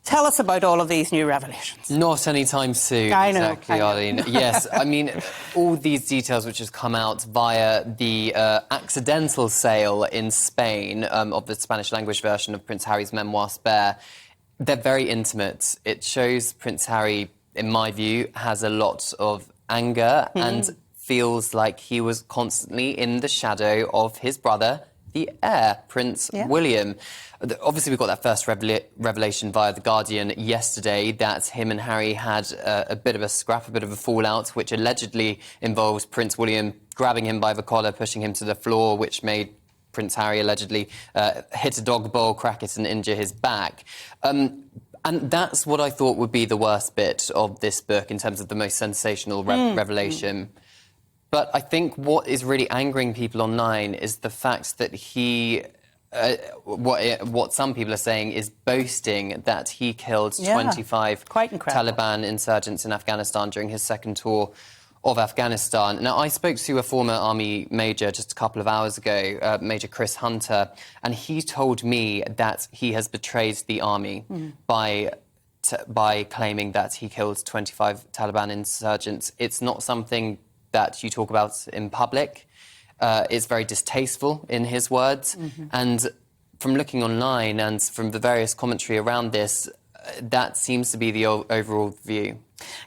Tell us about all of these new revelations. Not anytime soon. I know. Exactly, Arlene. Yes, I mean, all these details which has come out via the accidental sale in Spain of the Spanish language version of Prince Harry's memoir, Spare, they're very intimate. It shows Prince Harry, in my view, has a lot of anger and feels like he was constantly in the shadow of his brother, the heir, Prince William. Obviously, we got that first revelation via The Guardian yesterday that him and Harry had a bit of a scrap, a bit of a fallout, which allegedly involves Prince William grabbing him by the collar, pushing him to the floor, which made Prince Harry allegedly hit a dog bowl, crack it and injure his back. And that's what I thought would be the worst bit of this book in terms of the most sensational revelation. But I think what is really angering people online is the fact that he, what some people are saying is boasting that he killed 25 Taliban insurgents in Afghanistan during his second tour of Afghanistan. Now, I spoke to a former army major just a couple of hours ago, Major Chris Hunter, and he told me that he has betrayed the army by claiming that he killed 25 Taliban insurgents. It's not something that you talk about in public. It's very distasteful, in his words. And from looking online and from the various commentary around this, that seems to be the overall view.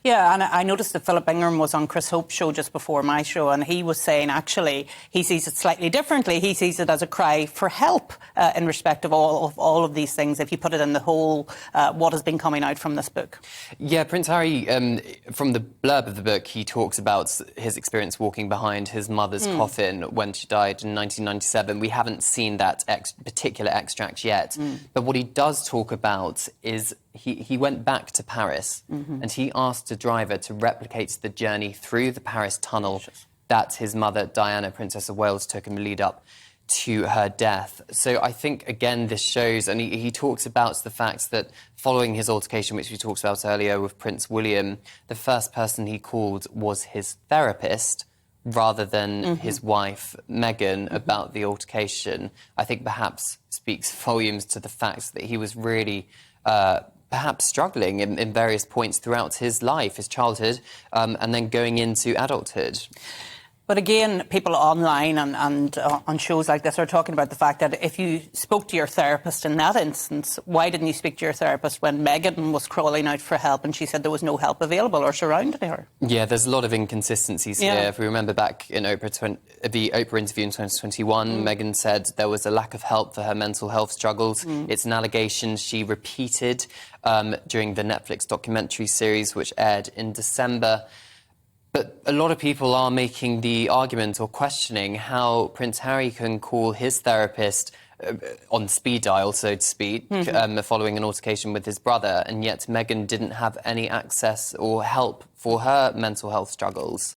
Yeah, and I noticed that Philip Ingram was on Chris Hope's show just before my show, and he was saying, actually, he sees it slightly differently. He sees it as a cry for help in respect of all of these things, if you put it in the whole, what has been coming out from this book. Yeah, Prince Harry, from the blurb of the book, he talks about his experience walking behind his mother's coffin when she died in 1997. We haven't seen that particular extract yet. But what he does talk about is he went back to Paris and he asked a driver to replicate the journey through the Paris tunnel that his mother, Diana, Princess of Wales, took in the lead up to her death. So I think, again, this shows, and he talks about the fact that following his altercation, which we talked about earlier with Prince William, the first person he called was his therapist rather than his wife, Meghan, about the altercation. I think perhaps speaks volumes to the fact that he was really perhaps struggling in various points throughout his life, his childhood, and then going into adulthood. But again, people online and on shows like this are talking about the fact that if you spoke to your therapist in that instance, why didn't you speak to your therapist when Meghan was crawling out for help and she said there was no help available or surrounding her? Yeah, there's a lot of inconsistencies here. If we remember back in the Oprah interview in 2021, Meghan said there was a lack of help for her mental health struggles. It's an allegation she repeated during the Netflix documentary series, which aired in December. But a lot of people are making the argument or questioning how Prince Harry can call his therapist on speed dial, so to speak, following an altercation with his brother, and yet Meghan didn't have any access or help for her mental health struggles.